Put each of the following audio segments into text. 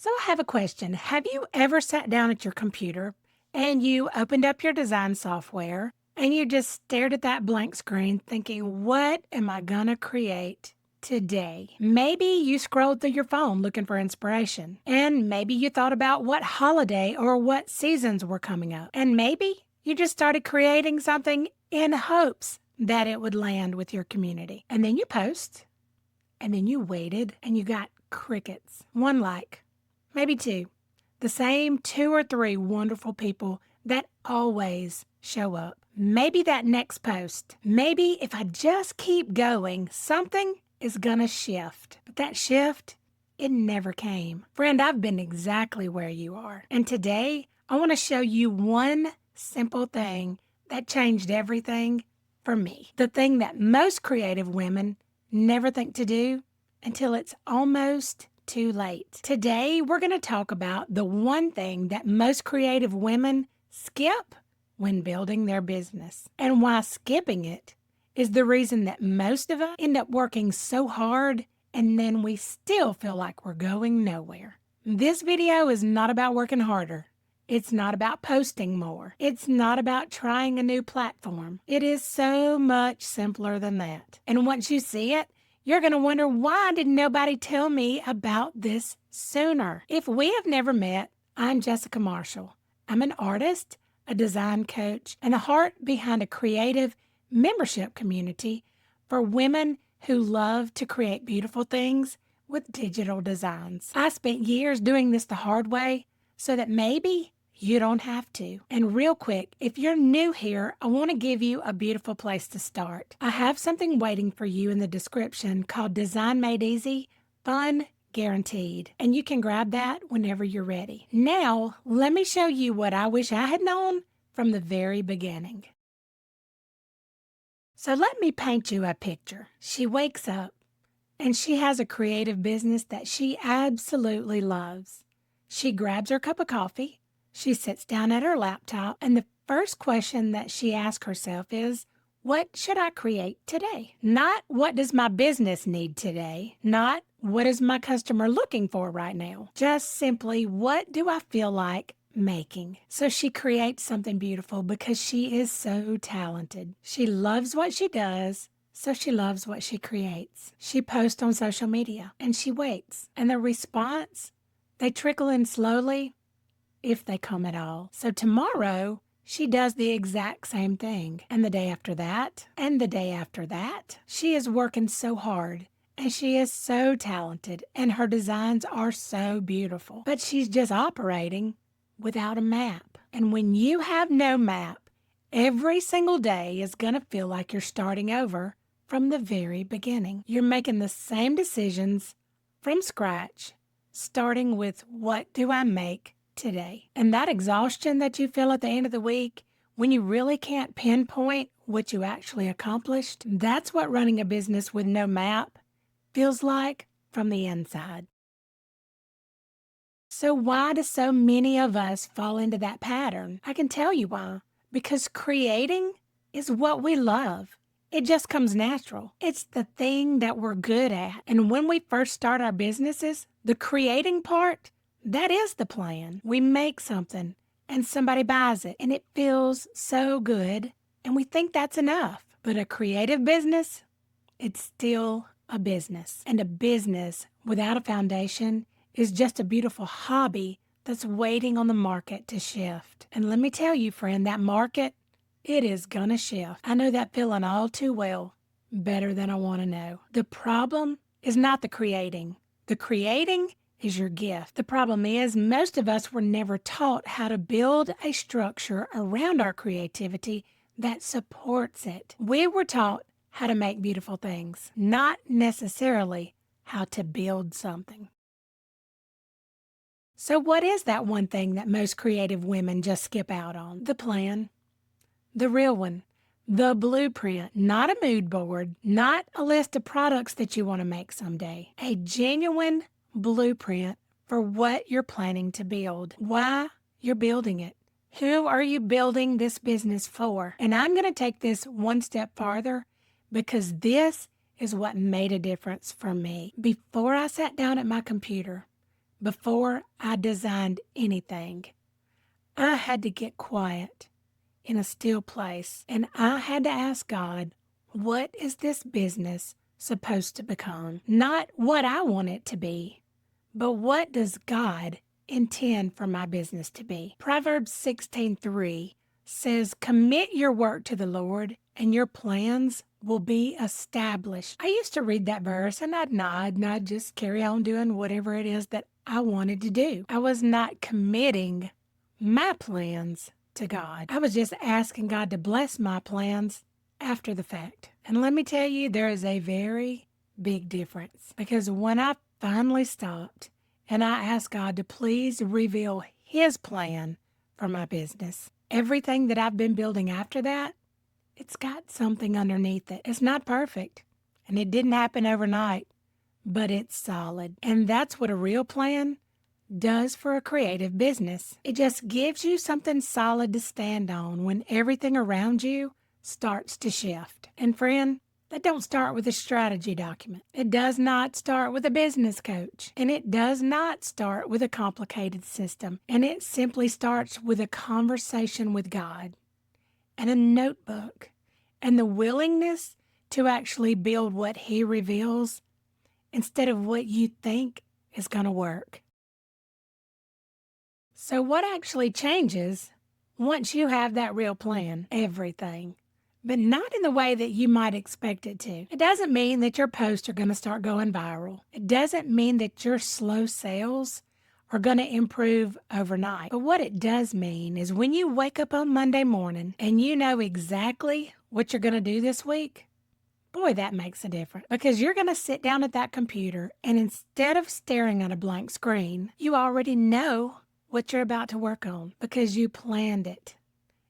So I have a question. Have you ever sat down at your computer and you opened up your design software and you just stared at that blank screen thinking, what am I gonna create today? Maybe you scrolled through your phone looking for inspiration, and maybe you thought about what holiday or what seasons were coming up, and maybe you just started creating something in hopes that it would land with your community. And then you post, and then you waited and you got crickets. One like. Maybe two. The same two or three wonderful people that always show up. Maybe that next post. Maybe if I just keep going, something is gonna shift. But that shift, it never came. Friend, I've been exactly where you are. And today, I want to show you one simple thing that changed everything for me. The thing that most creative women never think to do until it's almost too late. Today, we're going to talk about the one thing that most creative women skip when building their business, and why skipping it is the reason that most of us end up working so hard and then we still feel like we're going nowhere. This video is not about working harder. It's not about posting more. It's not about trying a new platform. It is so much simpler than that. And once you see it, you're going to wonder, why did nobody tell me about this sooner? If we have never met, I'm Jessica Marshall. I'm an artist, a design coach, and the heart behind a creative membership community for women who love to create beautiful things with digital designs. I spent years doing this the hard way so that maybe you don't have to. And real quick, if you're new here, I want to give you a beautiful place to start. I have something waiting for you in the description called Design Made Easy, Fun Guaranteed. And you can grab that whenever you're ready. Now, let me show you what I wish I had known from the very beginning. So let me paint you a picture. She wakes up and she has a creative business that she absolutely loves. She grabs her cup of coffee. She sits down at her laptop, and the first question that she asks herself is, what should I create today? Not what does my business need today? Not what is my customer looking for right now? Just simply, what do I feel like making? So she creates something beautiful because she is so talented. She loves what she does, so she loves what she creates. She posts on social media, and she waits. And the response, they trickle in slowly, if they come at all. So tomorrow, she does the exact same thing. And the day after that, and the day after that. She is working so hard, and she is so talented, and her designs are so beautiful. But she's just operating without a map. And when you have no map, every single day is going to feel like you're starting over from the very beginning. You're making the same decisions from scratch, starting with, what do I make today? And that exhaustion that you feel at the end of the week, when you really can't pinpoint what you actually accomplished, that's what running a business with no map feels like from the inside. So why do so many of us fall into that pattern? I can tell you why. Because creating is what we love. It just comes natural. It's the thing that we're good at. And when we first start our businesses, the creating part, that is the plan. We make something and somebody buys it and it feels so good and we think that's enough. But a creative business, it's still a business. And a business without a foundation is just a beautiful hobby that's waiting on the market to shift. And let me tell you, friend, that market, it is gonna shift. I know that feeling all too well, better than I want to know. The problem is not the creating. The creating is your gift. The problem is most of us were never taught how to build a structure around our creativity that supports it. We were taught how to make beautiful things, not necessarily how to build something. So what is that one thing that most creative women just skip out on? The plan. The real one. The blueprint, not a mood board, not a list of products that you want to make someday. A genuine blueprint for what you're planning to build, why you're building it, who are you building this business for. And I'm going to take this one step farther because this is what made a difference for me. Before I sat down at my computer, before I designed anything. I had to get quiet in a still place, and I had to ask God, what is this business supposed to become? Not what I want it to be, but what does God intend for my business to be? Proverbs 16:3 says, commit your work to the Lord, and your plans will be established. I used to read that verse and I'd nod and I'd just carry on doing whatever it is that I wanted to do. I was not committing my plans to God. I was just asking God to bless my plans after the fact. And let me tell you, there is a very big difference, because when I finally stopped and I asked God to please reveal His plan for my business, everything that I've been building after that, it's got something underneath it. It's not perfect, and it didn't happen overnight, but it's solid. And that's what a real plan does for a creative business. It just gives you something solid to stand on when everything around you starts to shift. And friend, that don't start with a strategy document. It does not start with a business coach. And it does not start with a complicated system. And it simply starts with a conversation with God and a notebook and the willingness to actually build what He reveals instead of what you think is going to work. So what actually changes once you have that real plan? Everything. But not in the way that you might expect it to. It doesn't mean that your posts are going to start going viral. It doesn't mean that your slow sales are going to improve overnight. But what it does mean is when you wake up on Monday morning and you know exactly what you're going to do this week, boy, that makes a difference, because you're going to sit down at that computer and instead of staring at a blank screen, you already know what you're about to work on because you planned it,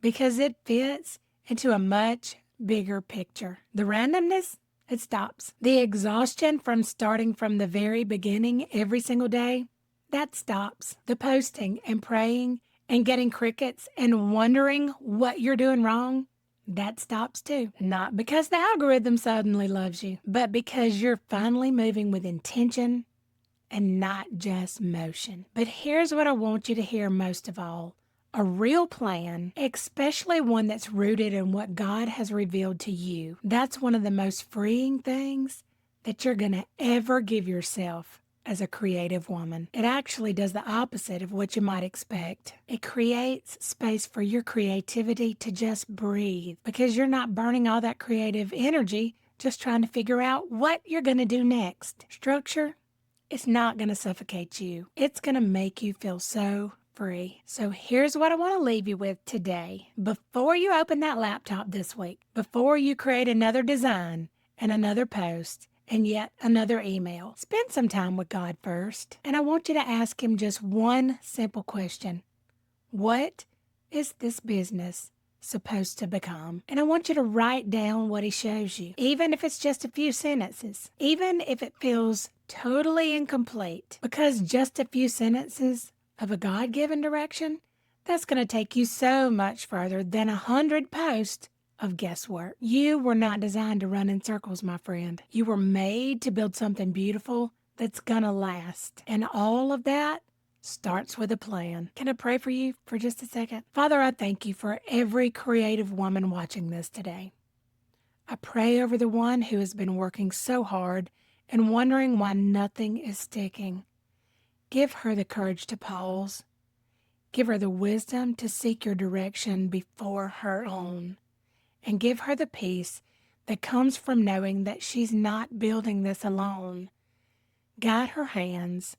because it fits into a much bigger picture. The randomness, it stops. The exhaustion from starting from the very beginning every single day, that stops. The posting and praying and getting crickets and wondering what you're doing wrong, that stops too. Not because the algorithm suddenly loves you, but because you're finally moving with intention and not just motion. But here's what I want you to hear most of all. A real plan, especially one that's rooted in what God has revealed to you, that's one of the most freeing things that you're going to ever give yourself as a creative woman. It actually does the opposite of what you might expect. It creates space for your creativity to just breathe, because you're not burning all that creative energy just trying to figure out what you're going to do next. Structure, it's not going to suffocate you. It's going to make you feel so free. So here's what I want to leave you with today. Before you open that laptop this week, before you create another design and another post and yet another email, spend some time with God first. And I want you to ask Him just one simple question. What is this business supposed to become? And I want you to write down what He shows you, even if it's just a few sentences, even if it feels totally incomplete, because just a few sentences of a God-given direction, that's going to take you so much further than 100 posts of guesswork. You were not designed to run in circles, my friend. You were made to build something beautiful that's going to last. And all of that starts with a plan. Can I pray for you for just a second? Father, I thank you for every creative woman watching this today. I pray over the one who has been working so hard and wondering why nothing is sticking. Give her the courage to pause. Give her the wisdom to seek your direction before her own. And give her the peace that comes from knowing that she's not building this alone. Guide her hands,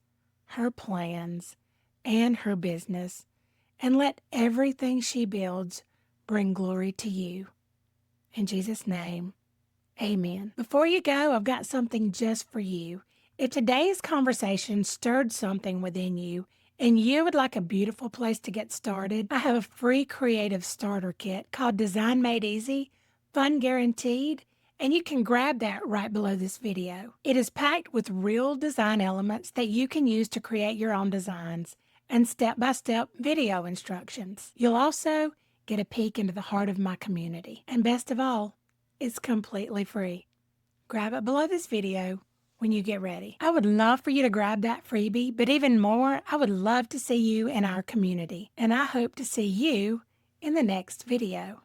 her plans, and her business, and let everything she builds bring glory to you. In Jesus' name, amen. Before you go, I've got something just for you. If today's conversation stirred something within you and you would like a beautiful place to get started, I have a free creative starter kit called Design Made Easy, Fun Guaranteed, and you can grab that right below this video. It is packed with real design elements that you can use to create your own designs and step-by-step video instructions. You'll also get a peek into the heart of my community. And best of all, it's completely free. Grab it below this video when you get ready. I would love for you to grab that freebie, but even more, I would love to see you in our community. And I hope to see you in the next video.